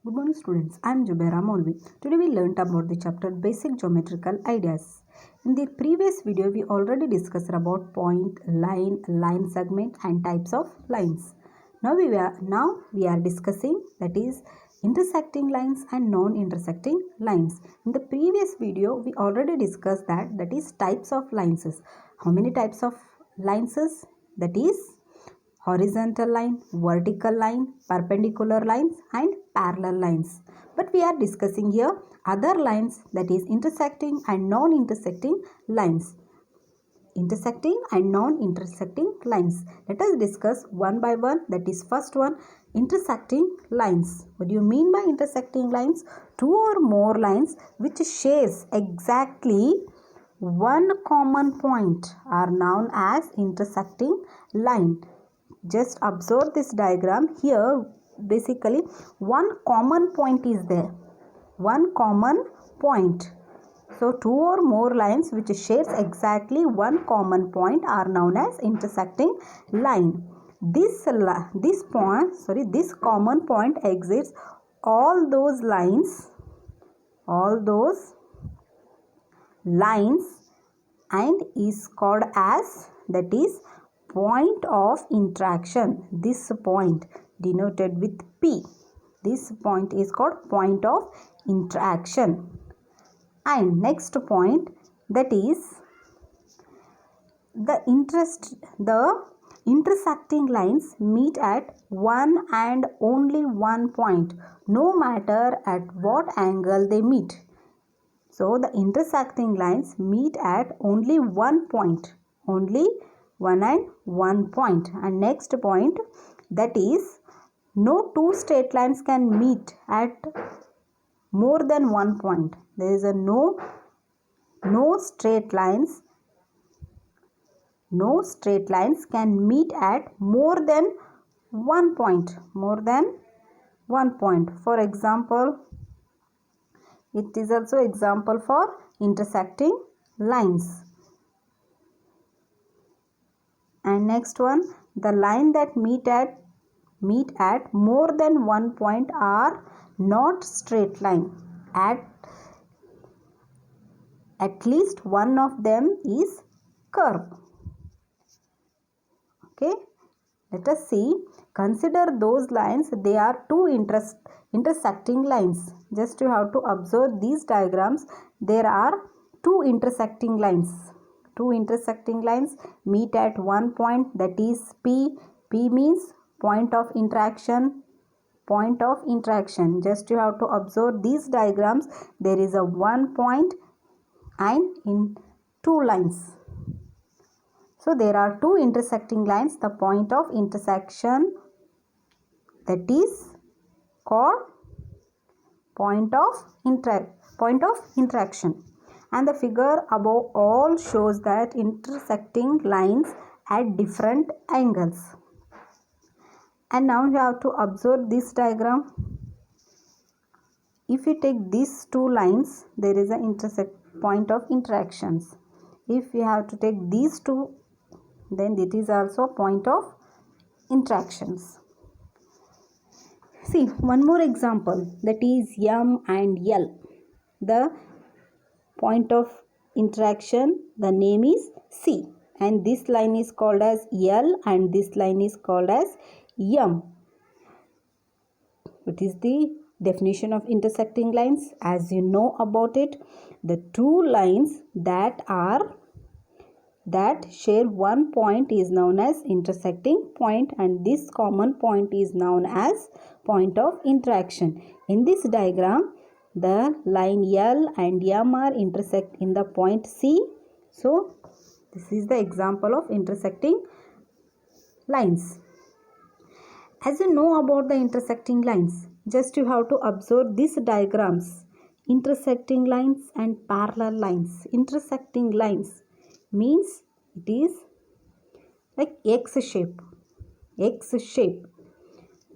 Good morning students, I am Jubaira Molvi. Today we learnt about the chapter Basic Geometrical Ideas. In the previous video we already discussed about point, line segment and types of lines. Now we are discussing, that is, intersecting lines and non-intersecting lines. In the previous video we already discussed that is types of lines. How many types of lines? That is horizontal line, vertical line, perpendicular lines and parallel lines. But we are discussing here other lines, that is intersecting and non-intersecting lines. Intersecting and non-intersecting lines. Let us discuss one by one. That is first one, intersecting lines. What do you mean by intersecting lines? Two or more lines which shares exactly one common point are known as intersecting line. Just observe this diagram here. Basically one common point is there, one common point. So two or more lines which shares exactly one common point are known as intersecting line. This common point exits all those lines and is called as, that is, point of interaction. This point denoted with P. This point is called point of interaction. And next point, that is the intersecting lines meet at one and only one point, no matter at what angle they meet. So the intersecting lines meet at only one point, only one point. And next point, that is no two straight lines can meet at more than one point. There is a no straight lines can meet at more than one point. For example, it is also example for intersecting lines. And next one, the line that meet at more than one point are not straight line. At least one of them is curve. Okay, let us see. Consider those lines. They are two intersecting lines. Just you have to observe these diagrams. There are two intersecting lines. Two intersecting lines meet at one point, that is P. P means point of interaction. Just you have to observe these diagrams. There is a one point and in two lines. So there are two intersecting lines. The point of intersection, that is called point of interaction. And the figure above all shows that intersecting lines at different angles. And now you have to observe this diagram. If you take these two lines, there is an point of interactions. If you have to take these two, then it is also point of interactions. See one more example, that is M and L. The point of interaction, the name is C, and this line is called as L and this line is called as M. What is the definition of intersecting lines? As you know about it, the two lines that share one point is known as intersecting point, and this common point is known as point of interaction. In this diagram, the line L and M are intersect in the point C. So this is the example of intersecting lines. As you know about the intersecting lines, just you have to observe these diagrams. Intersecting lines and parallel lines. Intersecting lines means it is like X shape.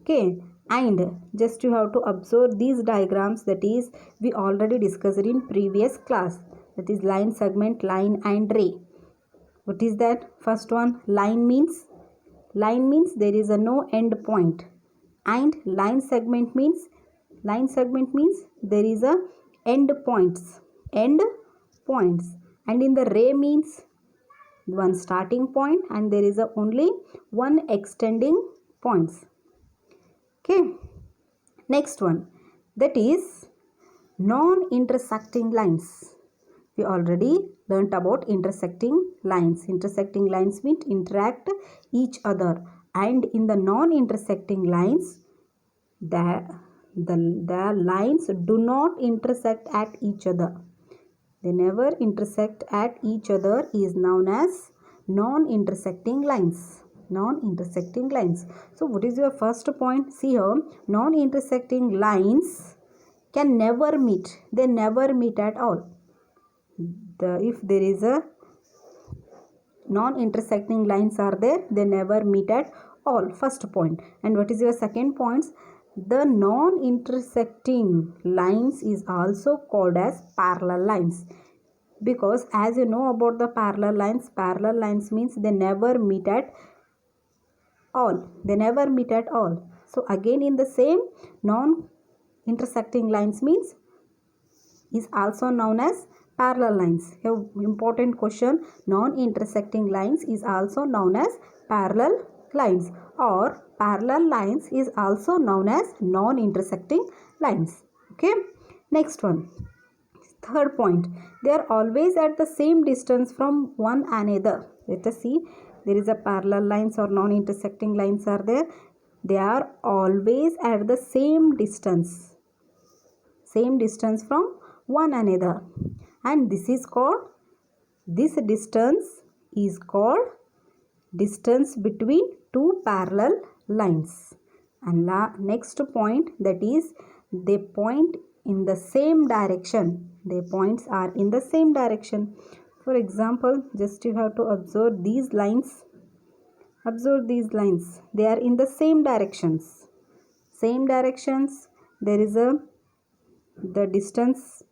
Okay, and just you have to observe these diagrams, that is we already discussed in previous class, that is line, segment, line and ray. What is that? First one, line means there is a no end point, and line segment means Line segment means there is a end points, and in the ray means one starting point and there is a only one extending points. Okay, next one, that is non-intersecting lines. We already learnt about intersecting lines. Intersecting lines means interact each other, and in the non-intersecting lines, the lines do not intersect at each other. They never intersect at each other is known as non-intersecting lines. Non-intersecting lines. So what is your first point? See here, non-intersecting lines can never meet. They never meet at all. If there is a non-intersecting lines are there, they never meet at all. First point. And what is your second point? The non-intersecting lines is also called as parallel lines, because as you know about the parallel lines means they never meet at all. They never meet at all. So again in the same, non-intersecting lines means is also known as parallel lines. Here important question, non-intersecting lines is also known as parallel lines, or parallel lines is also known as non-intersecting lines. Okay, next one, third point, they are always at the same distance from one another. Let us see, there is a parallel lines or non-intersecting lines are there. They are always at the same distance from one another, and this distance is called distance between two parallel lines. And next point, that is they point in the same direction. Their points are in the same direction. For example, just you have to observe these lines. Observe these lines. They are in the same directions. There is the distance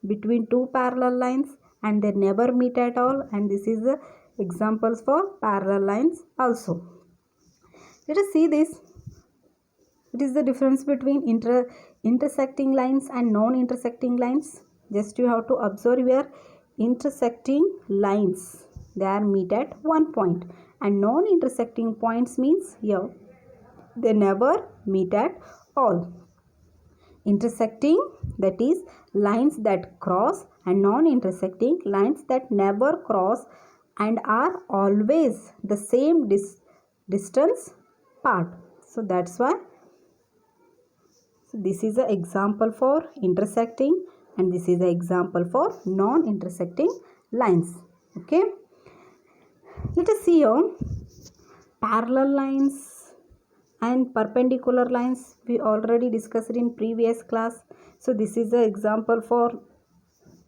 between two parallel lines, and they never meet at all. And this is the examples for parallel lines also. Let us see this. It is the difference between intersecting lines and non-intersecting lines. Just you have to observe here, intersecting lines, they are meet at one point, and non-intersecting points means here they never meet at all. Intersecting, that is lines that cross, and non-intersecting lines that never cross and are always the same distance apart. So that's why this is an example for intersecting, and this is an example for non-intersecting lines. Okay, let us see here parallel lines and perpendicular lines. We already discussed in previous class. So this is the example for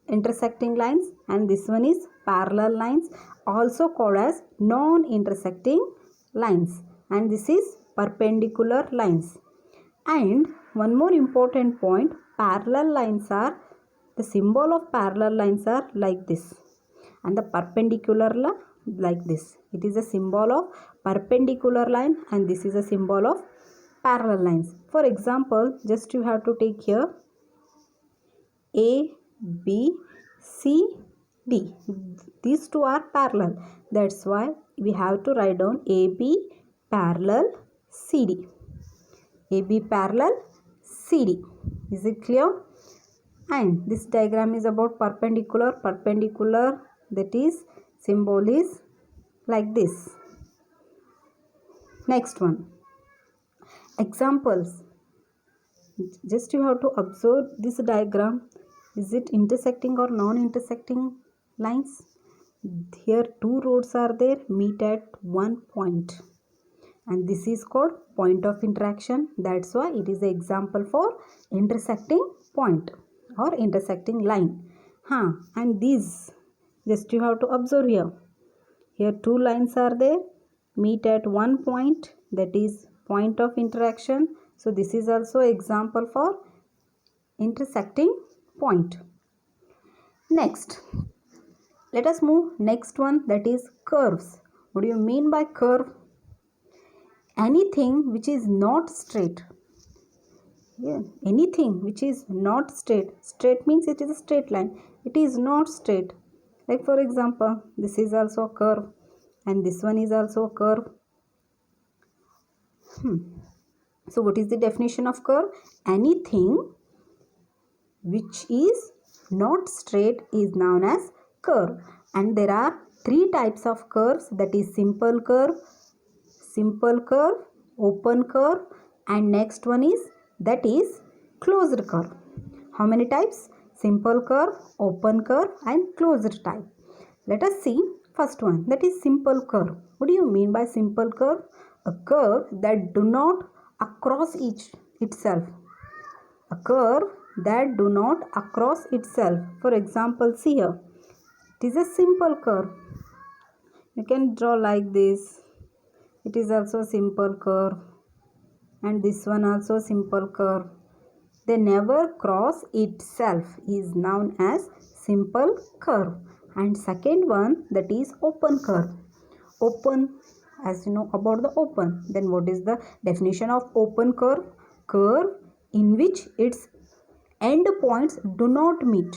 intersecting lines, and this one is parallel lines, also called as non-intersecting lines, and this is perpendicular lines. And one more important point, parallel lines are, the symbol of parallel lines are like this, and the perpendicular like this. It is a symbol of perpendicular line, and this is a symbol of parallel lines. For example, just you have to take here A, B, C, D. These two are parallel. That's why we have to write down AB parallel CD. AB parallel CD. Is it clear? And this diagram is about perpendicular. Perpendicular, that is symbol is like this. Next one, examples. Just you have to observe this diagram. Is it intersecting or non-intersecting lines? Here two roads are there, meet at one point, and this is called point of interaction. That's why it is an example for intersecting point or intersecting line. And these, just you have to observe here. Here two lines are there, meet at one point, that is point of interaction. So this is also example for intersecting point. Next, let us move next one, that is curves. What do you mean by curve? Anything which is not straight. Yeah, anything which is not straight. Straight means it is a straight line. It is not straight. Like for example, this is also a curve and this one is also a curve. So what is the definition of curve? Anything which is not straight is known as curve. And there are three types of curves, that is simple curve, open curve, and next one is that is closed curve. How many types? Simple curve, open curve, and closed type. Let us see first one, that is simple curve. What do you mean by simple curve? A curve that do not across itself. A curve that do not across itself. For example, see here. It is a simple curve. You can draw like this. It is also a simple curve. And this one also simple curve. They never cross itself is known as simple curve. And second one, that is open curve. Open, as you know about the open. Then what is the definition of open curve? Curve in which its end points do not meet.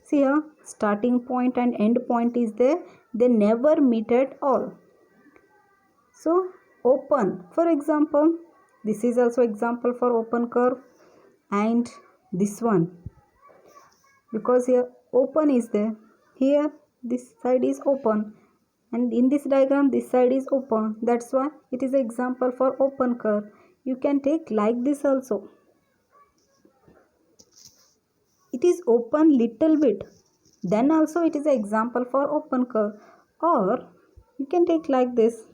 See here, starting point and end point is there. They never meet at all. So open, for example, this is also example for open curve, and this one, because here open is there, here this side is open, and in this diagram this side is open. That's why it is an example for open curve. You can take like this also. It is open little bit, then also it is an example for open curve. Or you can take like this.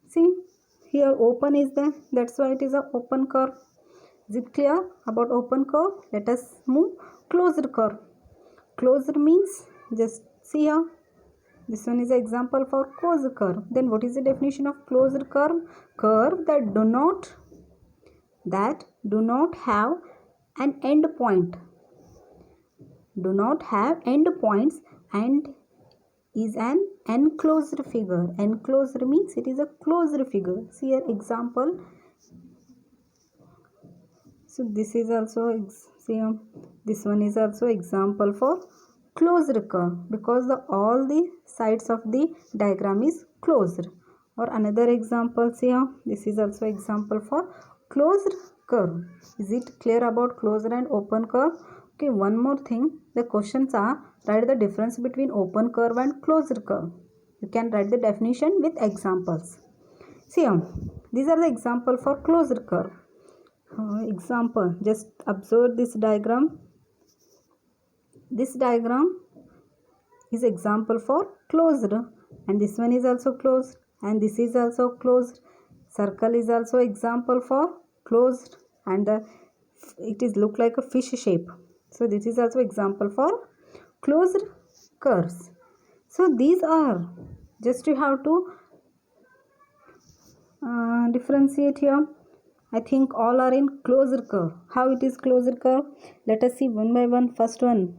See, here open is there, that's why it is a open curve. Is it clear about open curve? Let us move closed curve. Closed means, just see here, this one is an example for closed curve. Then what is the definition of closed curve? Curve that do not have an end point. Do not have end points and is an enclosed figure. Enclosed means it is a closed figure. See here example. So this is also, see this one is also example for closed curve, because all the sides of the diagram is closed. Or another example, see here, this is also example for closed curve. Is it clear about closed and open curve? Okay, one more thing, the questions are, write the difference between open curve and closed curve. You can write the definition with examples. See here, these are the example for closed curve. Example, just observe this diagram. This diagram is example for closed, and this one is also closed, and this is also closed. Circle is also example for closed, and it is look like a fish shape. So this is also example for closed curves. So these are, just you have to differentiate here. I think all are in closed curve. How it is closed curve? Let us see one by one. First one,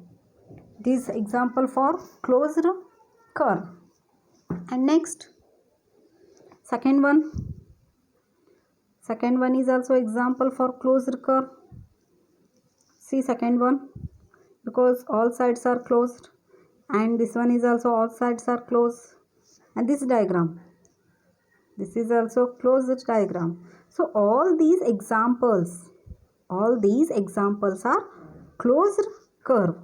this example for closed curve, and next second one is also example for closed curve. See second one, because all sides are closed, and this one is also all sides are closed, and this diagram, this is also closed diagram. So all these examples are closed curve.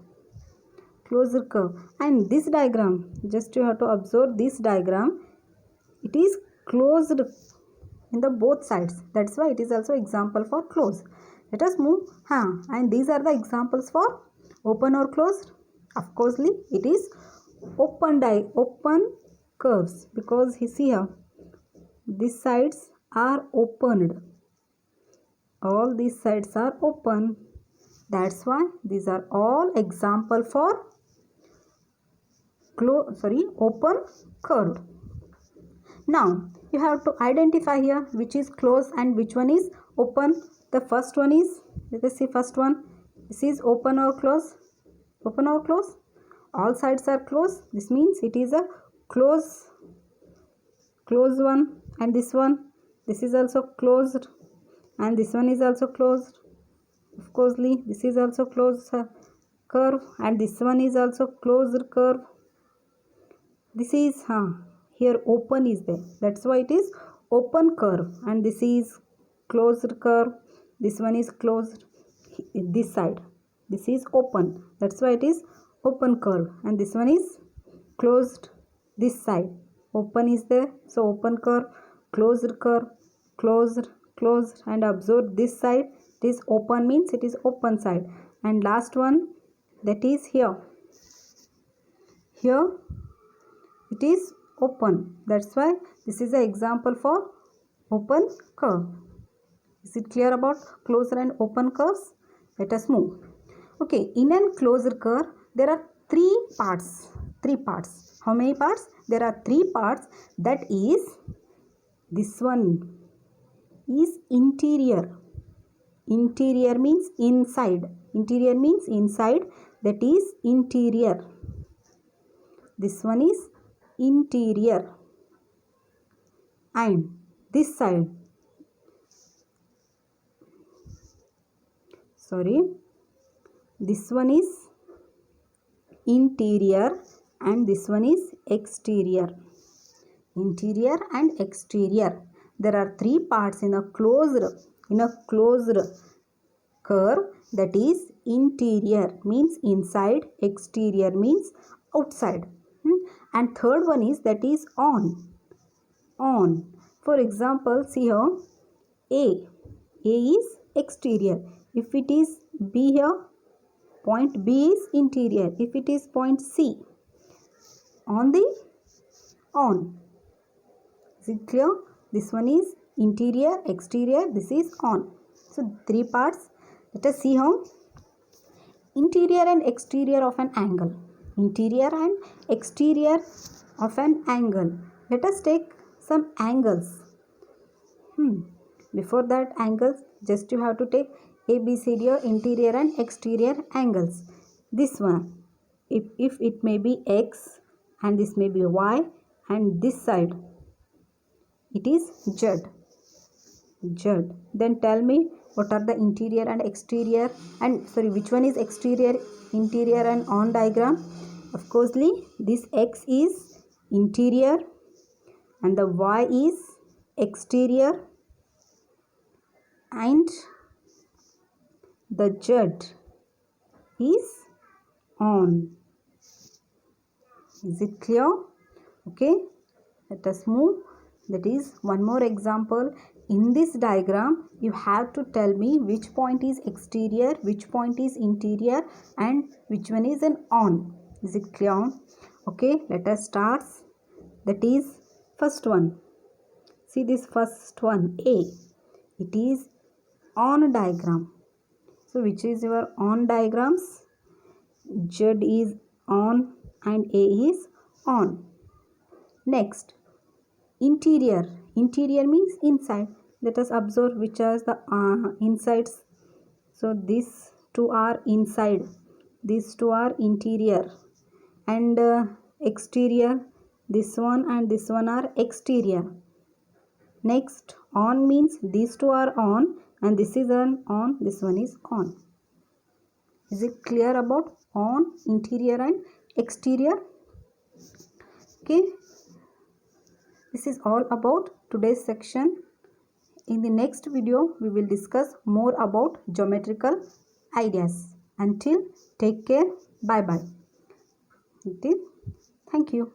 And this diagram, just you have to observe this diagram, it is closed in the both sides. That's why it is also example for closed. Let us move. And these are the examples for open or closed. Of course, it is open curves, because you see here, these sides are opened. All these sides are open. That's why these are all example for open curve. Now you have to identify here which is closed and which one is open. The first one is, let us see first one. This is open or close. Open or close? All sides are closed. This means it is a close one, and this one this is also closed, and this one is also closed. Of course, this is also closed curve, and this one is also closed curve. This is here open is there, that's why it is open curve. And this is closed curve, this one is closed. This side, this is open, that's why it is open curve. And this one is closed, this side open is there, so open curve, closed, closed. And observe this side, it is open, means it is open side. And last one, that is here it is open, that's why this is an example for open curve. Is it clear about closed and open curves? Let us move. Okay, in an closed curve there are three parts. How many parts? There are three parts. That is, this one is interior. Interior means inside. That is interior. This one is interior. And this side, this one is interior, and this one is exterior. Interior and exterior. There are three parts in a closed curve. That is, interior means inside, exterior means outside. And third one is, that is on. For example, see here, A is exterior. If it is B here, point B is interior. If it is point C, on. Is it clear? This one is interior, exterior, this is on. So three parts. Let us see how interior and exterior of an angle. Interior and exterior of an angle. Let us take some angles. Before that, angles, just you have to take ABCD or interior and exterior angles. This one, if it may be X, and this may be Y, and this side it is Z. Then tell me, what are the interior and exterior, and which one is exterior, interior and on diagram? Of course, this X is interior and the Y is exterior, and the Z is on. Is it clear? Okay, let us move. That is one more example. In this diagram, you have to tell me which point is exterior, which point is interior, and which one is an on. Is it clear? Okay, let us start. That is first one. See this first one, A. It is on diagram. So which is your on diagrams? Z is on and A is on. Next, interior. Interior means inside. Let us observe which are the insides. So these two are inside, these two are interior, and exterior, this one and this one are exterior. Next, on means these two are on and this is an on, this one is on. Is it clear about on, interior and exterior? Okay, this is all about today's section. In the next video, we will discuss more about geometrical ideas. Until, take care. Bye bye. Thank you.